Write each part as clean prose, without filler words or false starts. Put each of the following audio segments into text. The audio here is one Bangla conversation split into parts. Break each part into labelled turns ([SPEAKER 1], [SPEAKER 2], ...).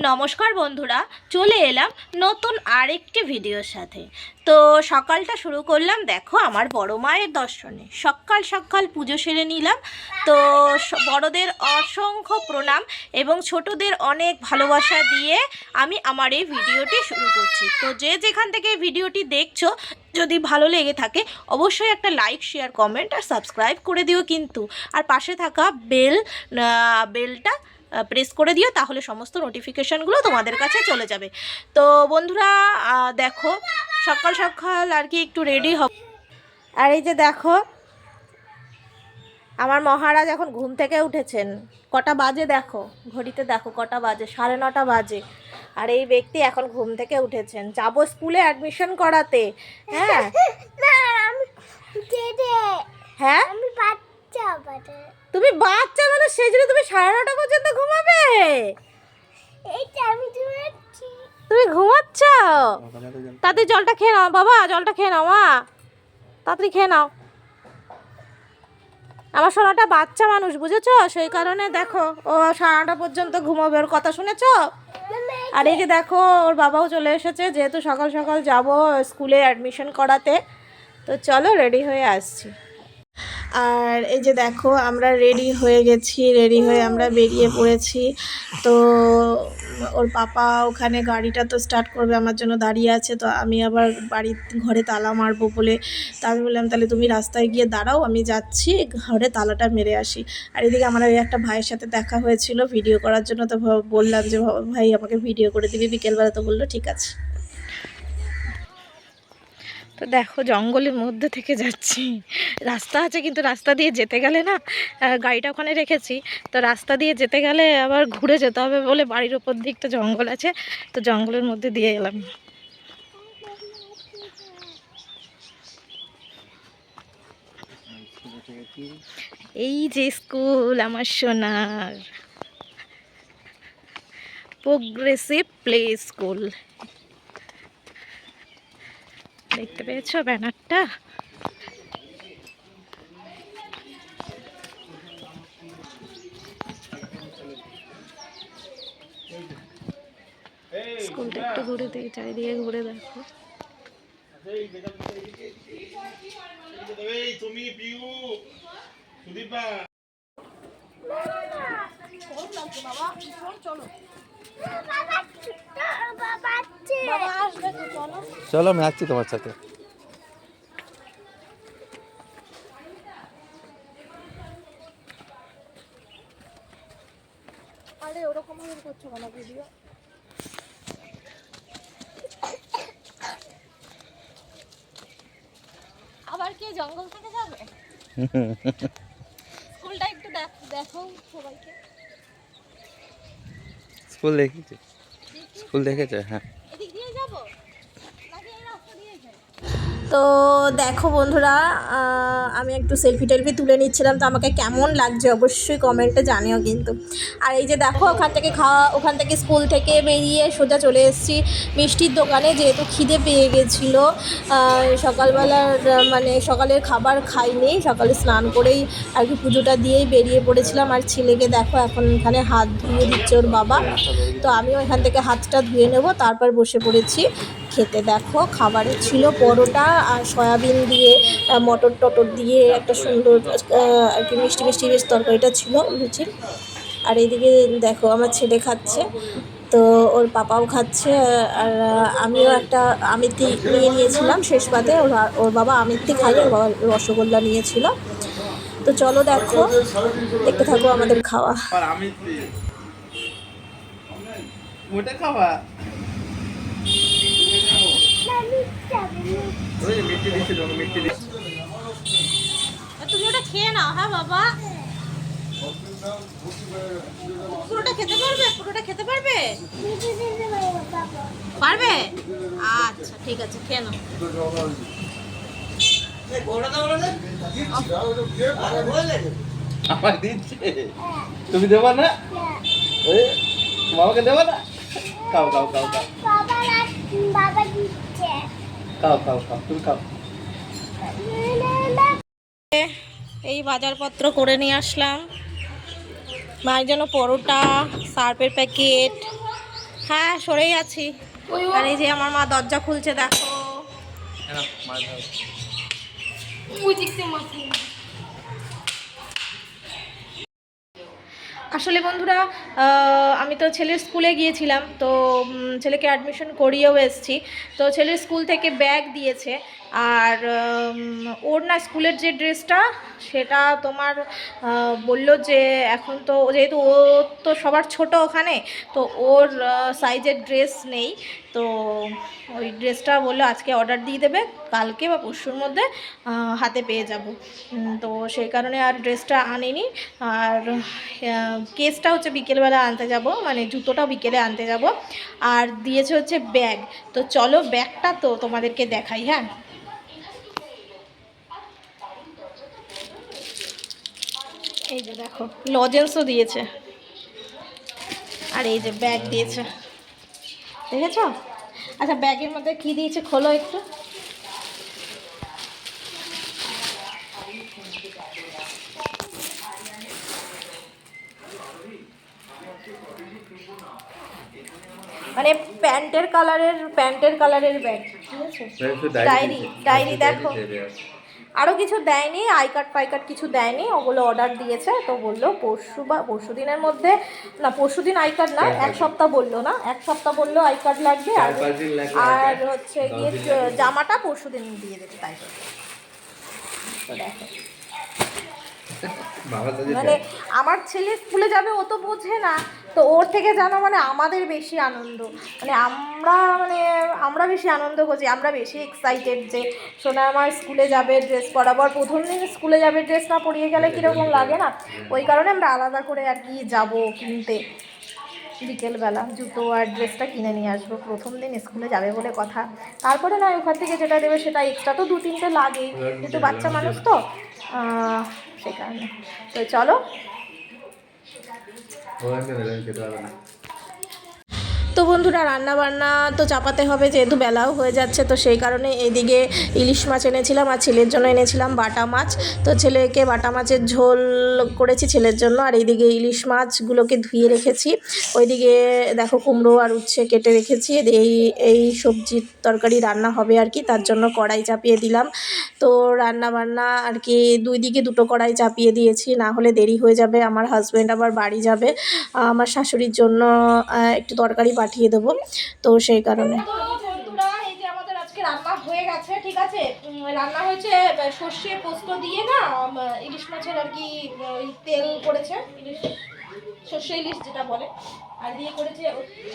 [SPEAKER 1] নমস্কার বন্ধুরা, চলে এলাম নতুন আরেকটি ভিডিওর সাথে। তো সকালটা শুরু করলাম দেখো আমার বড় মায়ের দর্শনে। সকাল সকাল পুজো সেরে নিলাম। তো বড়দের অসংখ্য প্রণাম এবং ছোটদের অনেক ভালোবাসা দিয়ে আমি আমার এই ভিডিওটি শুরু করছি। তো যে যেখান থেকে ভিডিওটি দেখছো, যদি ভালো লেগে থাকে অবশ্যই একটা লাইক, শেয়ার, কমেন্ট আর সাবস্ক্রাইব করে দিও কিন্তু। আর পাশে থাকা বেলটা প্রেস করে দিও, তাহলে সমস্ত নোটিফিকেশানগুলো তোমাদের কাছে চলে যাবে। তো বন্ধুরা দেখো সকাল সকাল আর কি একটু রেডি হব। আর এই যে দেখো আমার মহারাজ এখন ঘুম থেকে উঠেছেন। কটা বাজে দেখো, ঘড়িতে দেখো কটা বাজে, 9:30 বাজে। আর এই ব্যক্তি এখন ঘুম থেকে উঠেছেন, যাবো স্কুলে অ্যাডমিশন করাতে। হ্যাঁ হ্যাঁ তুমি বাচ্চা মানে সেই জন্য তুমি 9:30 পর্যন্ত ঘুমাবে? তুমি ঘুমাচ্ছ? তাড়াতাড়ি জলটা খেয়ে নাও বাবা, জলটা খেয়ে নাও মা, তাড়াতাড়ি খেয়ে নাও। আমার সোনাটা বাচ্চা মানুষ, বুঝেছো? সেই কারণে দেখো ও 9:30 পর্যন্ত ঘুমাবে। ওর কথা শুনেছো? আর এই যে দেখো ওর বাবাও চলে এসেছে, যেহেতু সকাল সকাল যাব স্কুলে অ্যাডমিশন করাতে। তো চলো রেডি হয়ে আসছি। আর এই যে দেখো আমরা রেডি হয়ে গেছি, রেডি হয়ে আমরা বেরিয়ে পড়েছি। তো ওর পাপা ওখানে গাড়িটা তো স্টার্ট করবে, আমার জন্য দাঁড়িয়ে আছে। তো আমি আবার ঘরে তালা মারবো বলে, তা আমি বললাম তাহলে তুমি রাস্তায় গিয়ে দাঁড়াও, আমি যাচ্ছি ঘরে তালাটা মেরে আসি। আর এদিকে আমার ওই একটা ভাইয়ের সাথে দেখা হয়েছিল ভিডিও করার জন্য। তো বললাম যে ভাই আমাকে ভিডিও করে দিবি বিকেলবেলা, তো বললো ঠিক আছে। তো দেখো জঙ্গলের মধ্যে থেকে যাচ্ছি, রাস্তা আছে কিন্তু রাস্তা দিয়ে যেতে গেলে না, গাড়িটা ওখানে রেখেছি, তো রাস্তা দিয়ে যেতে গেলে আবার ঘুরে যেতে হবে বলে বাড়ির ওপর দিকটা জঙ্গল আছে, তো জঙ্গলের মধ্যে দিয়ে এলাম। এই যে স্কুল আমার সোনার, প্রোগ্রেসিভ প্লে স্কুল। দেখতে পেয়েছো ব্যানারটা? স্কুলটা একটু ঘুরে দেখি, চারিদিকে ঘুরে দেখো।
[SPEAKER 2] চলো আমি আসছি তোমার সাথে।
[SPEAKER 1] আরে ওরকম ভাবে করছো কেন ভিডিও? আবার কি জঙ্গল থেকে যাবে? স্কুলটা একটু দেখো সবাইকে।
[SPEAKER 2] স্কুল দেখেছি, স্কুল দেখেছে। হ্যাঁ,
[SPEAKER 1] এদিক দিয়ে যাবো নাকি এই রাস্তা দিয়ে যাই? তো দেখো বন্ধুরা, আমি একটু সেলফি টেলফি তুলে নিচ্ছিলাম। তো আমাকে কেমন লাগছে অবশ্যই কমেন্টে জানিও কিন্তু। আর এই যে দেখো ওখান থেকে স্কুল থেকে বেরিয়ে সোজা চলে এসেছি মিষ্টির দোকানে, যেহেতু খিদে পেয়ে গেছিলো। সকালবেলার মানে সকালের খাবার খাইনি, সকালে স্নান করেই আর কি পুজোটা দিয়েই বেরিয়ে পড়েছিলাম। আর ছেলেকে দেখো এখন এখানে হাত ধুয়ে দিচ্ছে ওর বাবা। তো আমিও এখান থেকে হাতটা ধুয়ে নেব, তারপর বসে পড়েছি খেতে। দেখো খাবারে ছিল পরোটা আর সয়াবিন দিয়ে মটর টটর দিয়ে একটা সুন্দর আর কি মিষ্টি মিষ্টি বেশ তরকারিটা ছিল লুচির। আর এইদিকে দেখো আমার ছেলে খাচ্ছে, তো ওর পাপাও খাচ্ছে। আর আমিও একটা আমিত্তি নিয়ে নিয়েছিলাম শেষ পাতে। ওর বাবা আমিত্তি খাইয়ে ওর বাবা রসগোল্লা নিয়েছিল। তো চলো দেখো, দেখতে থাকো আমাদের খাওয়া। তুমি ওটা খেয়ে নাও। হ্যাঁ বাবা, পুরোটা খেতে পারবে? পুরোটা খেতে পারবে? পারবে? আচ্ছা ঠিক আছে, খেয়ে নাও।
[SPEAKER 2] আমার দিচ্ছে, তুমি দেবা না? বাবাকে দেবা না? খাও খাও খাও খাও, খাও খাও খাও, তুমি খাও।
[SPEAKER 1] এই বাজারপত্র করে নিয়ে আসলাম। মায়ের জন্য পরোটা, সার্ফের প্যাকেট, হ্যাঁ সরেই আছি। আর এই যে আমার মা দরজা খুলছে দেখো। আসলে বন্ধুরা আমি তো ছেলের স্কুলে গিয়েছিলাম, তো ছেলেকে অ্যাডমিশন করিয়েও এসেছি। তো ছেলের স্কুল থেকে ব্যাগ দিয়েছে, আর ওর না স্কুলের যে ড্রেসটা সেটা তোমার বললো যে এখন তো যেহেতু ও তো সবার ছোট ওখানে, তো ওর সাইজের ড্রেস নেই। তো ওই ড্রেসটা বললো আজকে অর্ডার দিয়ে দেবে, কালকে বা পরশুর মধ্যে হাতে পেয়ে যাব। তো সেই কারণে আর ড্রেসটা আনিনি। আর কেসটা হচ্ছে বিকেলবেলা আনতে যাব, মানে জুতোটাও বিকেলে আনতে যাব। আর দিয়েছে হচ্ছে ব্যাগ। তো চলো ব্যাগটা তো তোমাদেরকে দেখাই। হ্যাঁ, এই যে দেখো লজেন্সও দিয়েছে, আর এই যে ব্যাগ দিয়েছে, দেখেছো? আচ্ছা ব্যাগের মধ্যে কি দিয়েছে খোলো একটু। মানে প্যান্টের কালারের ব্যাগ, ঠিক আছে? ডায়েরি দেখো, আরও কিছু দেয়নি, আই কার্ড পাই কার্ড কিছু দেয়নি, ওগুলো অর্ডার দিয়েছে। তো বললো পরশু দিনের মধ্যে, না পরশু দিন আই কার্ড না, এক সপ্তাহ বললো, না এক সপ্তাহ বললো আই কার্ড লাগবে, আর হচ্ছে গিয়ে জামাটা পরশু দিন দিয়ে দেবে, তাই তো দেখো। মানে আমার ছেলে স্কুলে যাবে, ও তো বোঝে না, তো ওর থেকে জানো মানে আমাদের বেশি আনন্দ, মানে আমরা বেশি আনন্দ করছি, আমরা বেশি এক্সাইটেড যে সোনা আমার স্কুলে যাবে ড্রেস পরাবার। প্রথম দিন স্কুলে যাবে ড্রেস না পরিয়ে গেলে কীরকম লাগে না, ওই কারণে আমরা আলাদা করে আর কি যাবো কিনতে। বিকেলবেলা জুতো আর ড্রেসটা কিনে নিয়ে আসবো, প্রথম দিন স্কুলে যাবে বলে কথা। তারপরে না ওখান থেকে যেটা দেবে সেটা এক্সট্রা তো 2-3টে লাগেই, কিন্তু বাচ্চা মানুষ তো সেই কারণে। তো চলো। তো বন্ধুরা রান্না বান্না তো চাপাতে হবে, যেহেতু বেলাও হয়ে যাচ্ছে, তো সেই কারণে এইদিকে ইলিশ মাছ এনেছিলাম আর ছেলের জন্য এনেছিলাম বাটা মাছ। তো ছেলেকে বাটা মাছের ঝোল করেছি ছেলের জন্য, আর এইদিকে ইলিশ মাছগুলোকে ধুয়ে রেখেছি। ওইদিকে দেখো কুমড়ো আর উচ্ছে কেটে রেখেছি, এই সবজির তরকারি রান্না হবে আর কি, তার জন্য কড়াই চাপিয়ে দিলাম। তো রান্না বান্না আর কি দুই দিকে দুটো কড়াই চাপিয়ে দিয়েছি, না হলে দেরি হয়ে যাবে। আমার হাজব্যান্ড আবার বাড়ি যাবে, আমার শাশুড়ির জন্য একটু তরকারি পাঠিয়ে দেবো, তো সেই কারণে। এই যে আমাদের আজকে রান্না হয়ে গেছে, ঠিক আছে। রান্না হয়েছে সর্ষে পোস্ত দিয়ে না, ইলিশ মাছের আর কি তেল করেছে, সর্ষে ইলিশ যেটা বলে, আর দিয়ে করেছে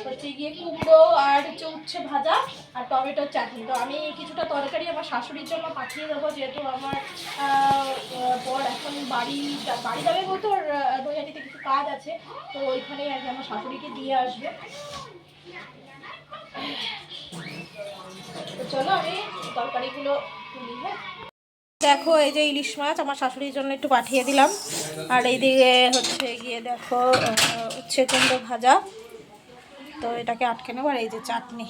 [SPEAKER 1] হচ্ছে গিয়ে কুমড়ো আর হচ্ছে উচ্ছে ভাজা আর টমেটোর চাটনি। তো আমি কিছুটা তরকারি আমার শাশুড়ির জন্য পাঠিয়ে দেবো, যেহেতু আমার বর এখন বাড়ি যাবে বলতে ওর নৈহাটিতে কিছু কাজ আছে, তো ওইখানেই আর কি আমার শাশুড়িকে দিয়ে আসবে। তো চলো আমি তরকারিগুলো তুলি। হ্যাঁ দেখো এই যে ইলিশ মাছ আমার শাশুড়ির জন্য একটু পাঠিয়ে দিলাম, আর এইদিকে হচ্ছে গিয়ে দেখো উচ্ছে কুমড়ো ভাজা, তো এটাকে আটকে নেবো, আর এই যে চাটনি।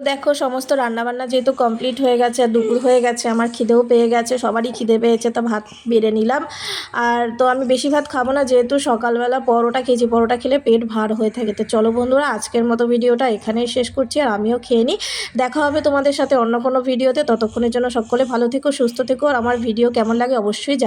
[SPEAKER 1] দেখো সমস্ত রান্নাবান্না যেহেতু কমপ্লিট হয়ে গেছে, আর দুপুর হয়ে গেছে, আমার খিদেও পেয়ে গেছে, সবারই খিদে পেয়েছে, তো ভাত বেড়ে নিলাম। আর তো আমি বেশি ভাত খাবো না, যেহেতু সকালবেলা পরোটা খেয়েছি, পরোটা খেলে পেট ভার হয়ে থাকে। তো চলো বন্ধুরা আজকের মতো ভিডিওটা এখানেই শেষ করছি, আর আমিও খেয়ে নিই। দেখা হবে তোমাদের সাথে অন্য কোনো ভিডিওতে, ততক্ষণের জন্য সকলে ভালো থেকো, সুস্থ থেকো, আর আমার ভিডিও কেমন লাগে অবশ্যই জানি।